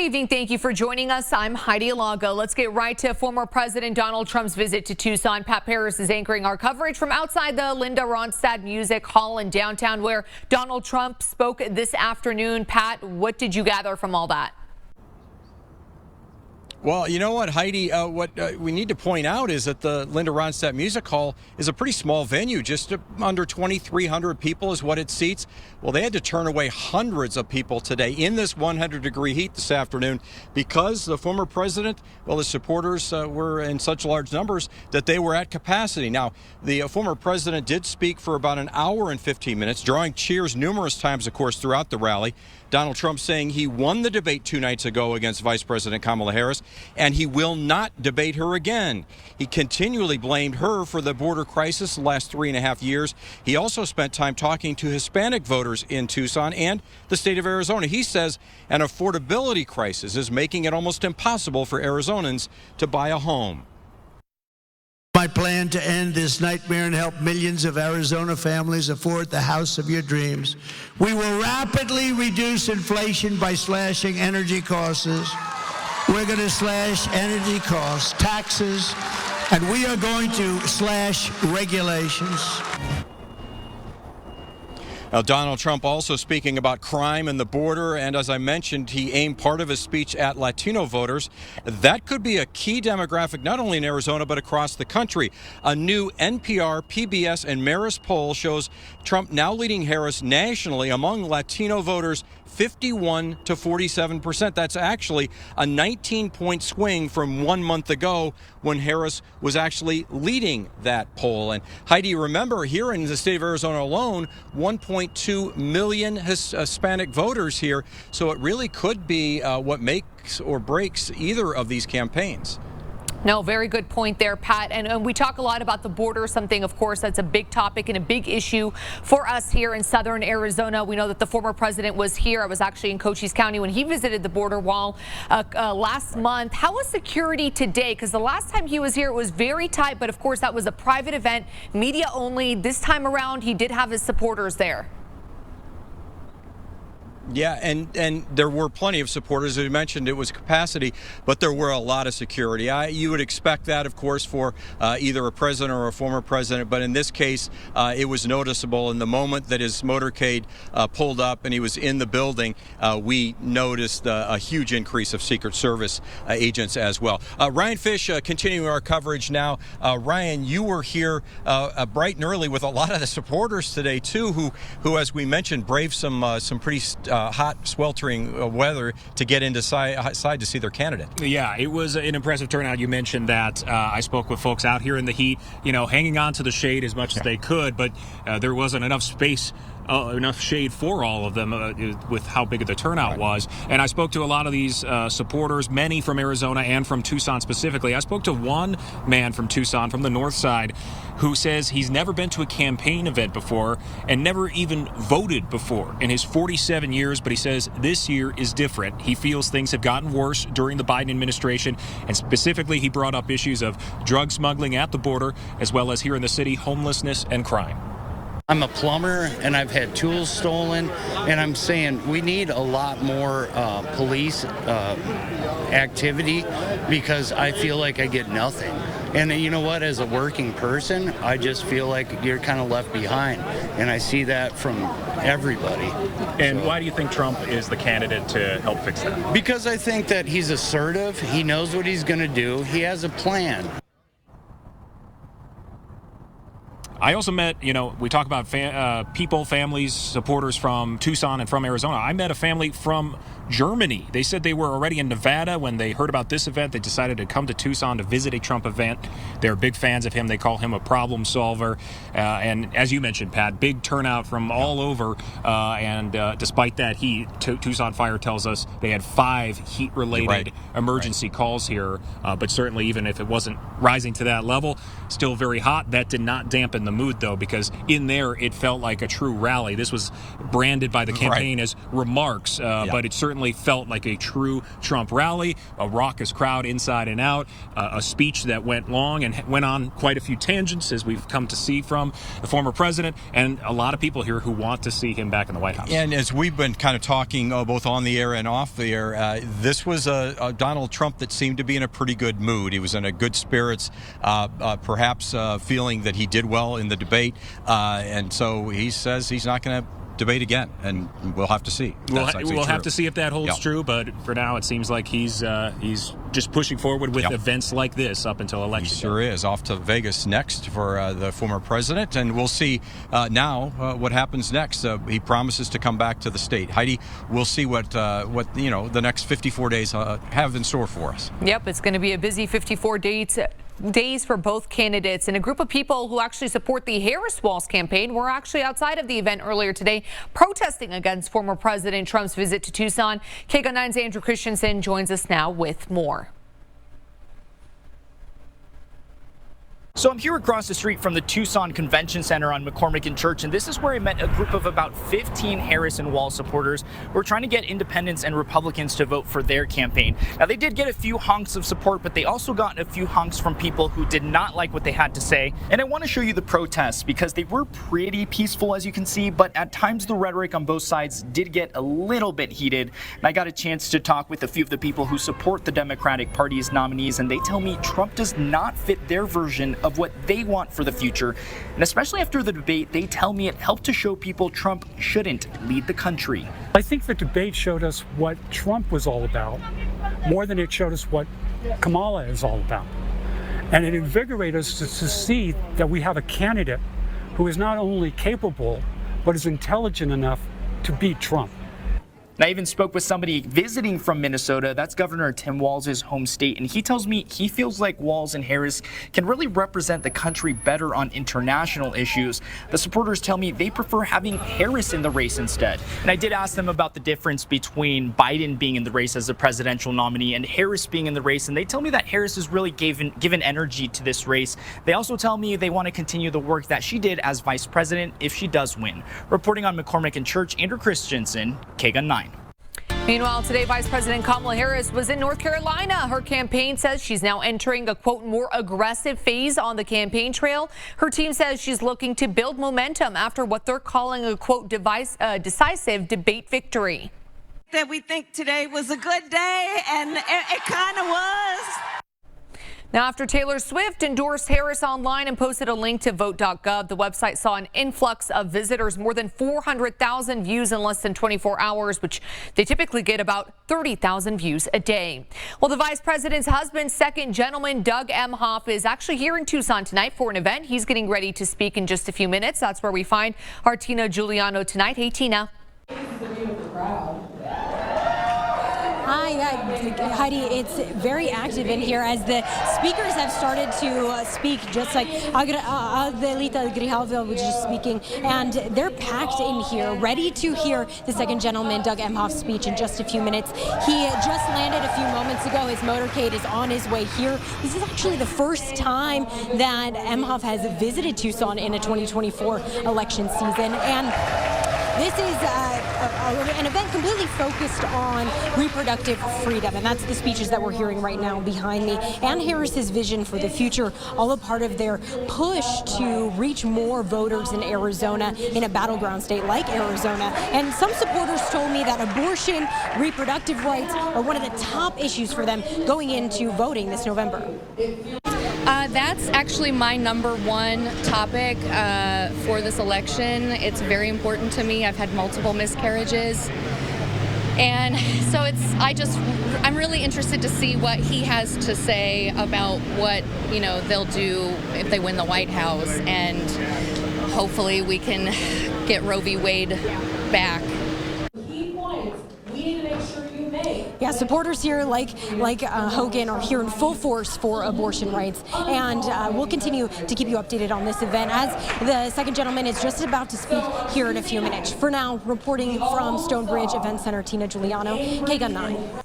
evening. Thank you for joining us. I'm Heidi Alago. Let's get right to former President Donald Trump's visit to Tucson. Pat Paris is anchoring our coverage from outside the Linda Ronstadt Music Hall in downtown, where Donald Trump spoke this afternoon. Pat, what did you gather from all that? Well, you know what, Heidi, what we need to point out is that the Linda Ronstadt Music Hall is a pretty small venue. Just under 2,300 people is what it seats. Well, they had to turn away hundreds of people today in this 100-degree heat this afternoon because the former president, well, his supporters were in such large numbers that they were at capacity. Now, the former president did speak for about an hour and 15 minutes, drawing cheers numerous times, of course, throughout the rally. Donald Trump saying he won the debate 2 nights ago against Vice President Kamala Harris, and he will not debate her again. He continually blamed her for the border crisis the last 3.5 years. He also spent time talking to Hispanic voters in Tucson and the state of Arizona. He says an affordability crisis is making it almost impossible for Arizonans to buy a home. My plan to end this nightmare and help millions of Arizona families afford the house of your dreams. We will rapidly reduce inflation by slashing energy costs. We're going to slash energy costs, taxes, and we are going to slash regulations. Now, Donald Trump also speaking about crime and the border, and as I mentioned, he aimed part of his speech at Latino voters. That could be a key demographic not only in Arizona but across the country. A new NPR, PBS, and Marist poll shows Trump now leading Harris nationally among Latino voters 51 to 47%. That's actually a 19-point swing from 1 month ago when Harris was actually leading that poll. And Heidi, remember, here in the state of Arizona alone, 1.2 million Hispanic voters here. So it really could be what makes or breaks either of these campaigns. No, very good point there, Pat. And we talk a lot about the border, something, of course, that's a big topic and a big issue for us here in southern Arizona. We know that the former president was here. I was actually in Cochise County when he visited the border wall last month. How was security today? Because the last time he was here, it was very tight. But, of course, that was a private event, media only. This time around, he did have his supporters there. Yeah, and there were plenty of supporters. As you mentioned, it was capacity, but there were a lot of security. You would expect that, of course, for either a president or a former president, but in this case, it was noticeable. In the moment that his motorcade pulled up and he was in the building, we noticed a huge increase of Secret Service agents as well. Ryan Fish, continuing our coverage now. Ryan, you were here bright and early with a lot of the supporters today, too, who as we mentioned, braved some pretty hot, sweltering weather to get inside to see their candidate. Yeah, it was an impressive turnout. You mentioned that. I spoke with folks out here in the heat, hanging on to the shade as much as they could, but there wasn't enough space. Enough shade for all of them with how big of the turnout was. And I spoke to a lot of these supporters, many from Arizona and from Tucson specifically. I spoke to one man from Tucson, from the north side, who says he's never been to a campaign event before and never even voted before in his 47 years, but he says this year is different. He feels things have gotten worse during the Biden administration, and specifically he brought up issues of drug smuggling at the border, as well as here in the city, homelessness and crime. I'm a plumber and I've had tools stolen, and I'm saying we need a lot more police activity because I feel like I get nothing. And you know what, as a working person, I just feel like you're kind of left behind, and I see that from everybody. And why do you think Trump is the candidate to help fix that? Because I think that he's assertive, he knows what he's going to do, he has a plan. I also met, we talk about people, families, supporters from Tucson and from Arizona. I met a family from Germany. They said they were already in Nevada when they heard about this event. They decided to come to Tucson to visit a Trump event. They're big fans of him. They call him a problem solver. And as you mentioned, Pat, big turnout from all over. And despite that heat, Tucson Fire tells us they had 5 heat-related emergency calls here. But certainly, even if it wasn't rising to that level, still very hot. That did not dampen the mood, though, because in there it felt like a true rally. This was branded by the campaign as remarks, but it certainly certainly felt like a true Trump rally, a raucous crowd inside and out, a speech that went long and went on quite a few tangents, as we've come to see from the former president, and a lot of people here who want to see him back in the White House. And as we've been kind of talking both on the air and off the air, this was a Donald Trump that seemed to be in a pretty good mood. He was in a good spirits, perhaps feeling that he did well in the debate, and so he says he's not going to debate again, and we'll have to see. We'll have to see if that holds true, but for now it seems like he's just pushing forward with events like this up until election. He sure is. Off to Vegas next for the former president, and we'll see now what happens next. He promises to come back to the state. Heidi, we'll see what the next 54 days have in store for us. Yep, it's going to be a busy 54 days for both candidates, and a group of people who actually support the Harris-Walz campaign were actually outside of the event earlier today protesting against former President Trump's visit to Tucson. KGUN 9's Andrew Christensen joins us now with more. So I'm here across the street from the Tucson Convention Center on McCormick and Church, and this is where I met a group of about 15 Harris and Walz supporters who are trying to get independents and Republicans to vote for their campaign. Now, they did get a few honks of support, but they also got a few honks from people who did not like what they had to say. And I want to show you the protests because they were pretty peaceful, as you can see, but at times the rhetoric on both sides did get a little bit heated. And I got a chance to talk with a few of the people who support the Democratic Party's nominees, and they tell me Trump does not fit their version of what they want for the future. And especially after the debate, they tell me it helped to show people Trump shouldn't lead the country. I think the debate showed us what Trump was all about, more than it showed us what Kamala is all about. And it invigorated us to see that we have a candidate who is not only capable, but is intelligent enough to beat Trump. And I even spoke with somebody visiting from Minnesota. That's Governor Tim Walz's home state, and he tells me he feels like Walz and Harris can really represent the country better on international issues. The supporters tell me they prefer having Harris in the race instead. And I did ask them about the difference between Biden being in the race as a presidential nominee and Harris being in the race, and they tell me that Harris has really given energy to this race. They also tell me they want to continue the work that she did as vice president if she does win. Reporting on McCormick and Church, Andrew Christensen, KGUN 9. Meanwhile, today, Vice President Kamala Harris was in North Carolina. Her campaign says she's now entering a, quote, more aggressive phase on the campaign trail. Her team says she's looking to build momentum after what they're calling a, quote, decisive debate victory. That we think today was a good day, and it kind of was. Now, after Taylor Swift endorsed Harris online and posted a link to vote.gov, the website saw an influx of visitors, more than 400,000 views in less than 24 hours, which they typically get about 30,000 views a day. Well, the vice president's husband, Second Gentleman Doug Emhoff, is actually here in Tucson tonight for an event. He's getting ready to speak in just a few minutes. That's where we find our Tina Giuliano tonight. Hey, Tina. Hi, Heidi. It's very active in here as the speakers have started to speak, just like Adelita Grijalva was just speaking, and they're packed in here, ready to hear the Second Gentleman Doug Emhoff's speech in just a few minutes. He just landed a few moments ago. His motorcade is on his way here. This is actually the first time that Emhoff has visited Tucson in a 2024 election season, and this is an event completely focused on reproductive freedom, and that's the speeches that we're hearing right now behind me, and Harris's vision for the future, all a part of their push to reach more voters in Arizona, in a battleground state like Arizona. And some supporters told me that abortion, reproductive rights are one of the top issues for them going into voting this November. That's actually my number one topic for this election. It's very important to me. I've had multiple miscarriages. And so I'm really interested to see what he has to say about what, they'll do if they win the White House. And hopefully we can get Roe v. Wade back. Yeah, supporters here like Hogan are here in full force for abortion rights, and we'll continue to keep you updated on this event as the Second Gentleman is just about to speak here in a few minutes. For now, reporting from Stonebridge Event Center, Tina Giuliano, KGUN 9.